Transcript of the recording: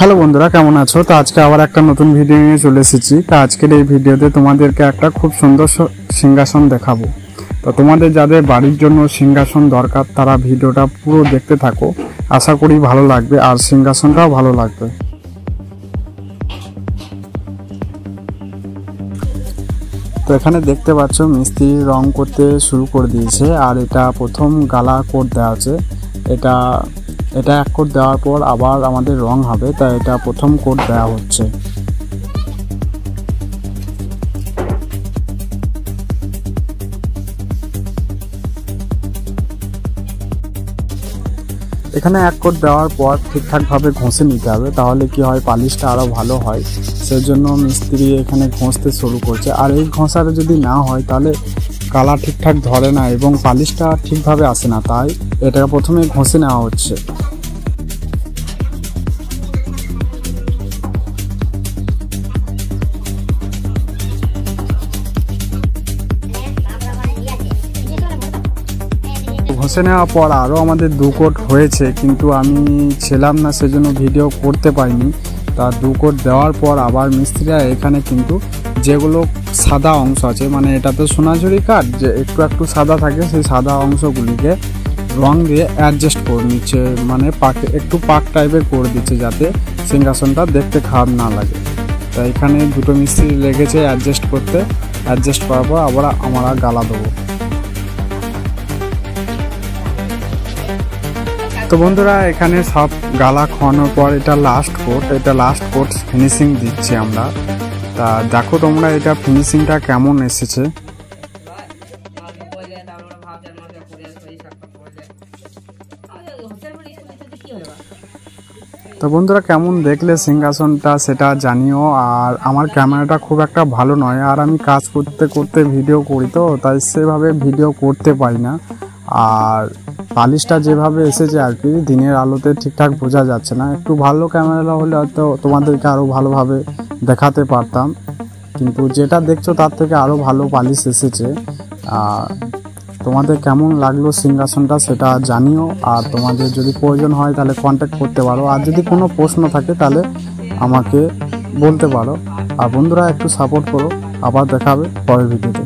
Hello বন্ধুরা, কেমন আছো? তো আজকে আবার একটা নতুন ভিডিও নিয়ে চলে এসেছি। তো আজকের এই ভিডিওতে তোমাদেরকে একটা খুব সুন্দর সিংহাসন দেখাবো। তো তোমাদের যাদের বাড়ির জন্য সিংহাসন দরকার তারা ভিডিওটা পুরো দেখতে থাকো, আশা করি ভালো লাগবে আর সিংহাসনটাও ভালো লাগবে। তো এখানে দেখতে পাচ্ছ মিস্ত্রি রং করতে শুরু করে দিয়েছে, আর এটা প্রথম গালা কোট দেওয়া আছে। এটা এক কোট দেওয়ার পর আবার আমাদের রং হবে, তাই এটা প্রথম কোট দেওয়া হচ্ছে। এখানে এক কোট দেওয়ার পর ঠিকঠাকভাবে ঘষে নিতে হবে, তাহলে কি হয় পালিশটা আরও ভালো হয়। সেজন্য মিস্ত্রি এখানে ঘষতে শুরু করছে। আর এই ঘষাটা যদি না হয় তাহলে কালার ঠিকঠাক ধরে না এবং পালিশটা ঠিকভাবে আসে না, তাই এটা প্রথমে ঘষে নেওয়া হচ্ছে। ঘষে নেওয়ার পর আরও আমাদের 2 কোট হয়েছে, কিন্তু আমি ছিলাম না সেজন্য ভিডিও করতে পারিনি। তা 2 কোট দেওয়ার পর আবার মিস্ত্রিরা এখানে কিন্তু যেগুলো সাদা অংশ আছে, মানে এটা তো সোনাঝুরি কাঠ, যে একটু একটু সাদা থাকে, সেই সাদা অংশগুলিকে রং দিয়ে অ্যাডজাস্ট করে নিচ্ছে, মানে একটু পাক টাইপের করে দিচ্ছে যাতে সিংহাসনটা দেখতে খারাপ না লাগে। তাই এখানে দুটো মিস্ত্রি লেগেছে অ্যাডজাস্ট করতে। অ্যাডজাস্ট করার পর আবার আমরা গালা দেবো। তো বন্ধুরা, এখানে সব গালা খাওয়ানোর পর এটা লাস্ট কোট ফিনিশিং দিচ্ছি আমরা। তা দেখো তোমরা এটা ফিনিশিংটা কেমন এসেছে। তো বন্ধুরা, কেমন দেখলে সিংহাসনটা সেটা জানিও। আর আমার ক্যামেরাটা খুব একটা ভালো নয়, আর আমি কাজ করতে করতে ভিডিও করি, তো তাই সেভাবে ভিডিও করতে পারি না। আর পালিশটা যেভাবে এসেছে আর কি দিনের আলোতে ঠিকঠাক বোঝা যাচ্ছে না। একটু ভালো ক্যামেরা হলে হয়তো তোমাদেরকে আরও ভালোভাবে দেখাতে পারতাম, কিন্তু যেটা দেখছো তার থেকে আরও ভালো পালিশ এসেছে। তোমাদের কেমন লাগলো সিংহাসনটা সেটা জানিও। আর তোমাদের যদি প্রয়োজন হয় তাহলে কন্ট্যাক্ট করতে পারো, আর যদি কোনো প্রশ্ন থাকে তাহলে আমাকে বলতে পারো। আর বন্ধুরা, একটু সাপোর্ট করো। আবার দেখা হবে পরের ভিডিওতে।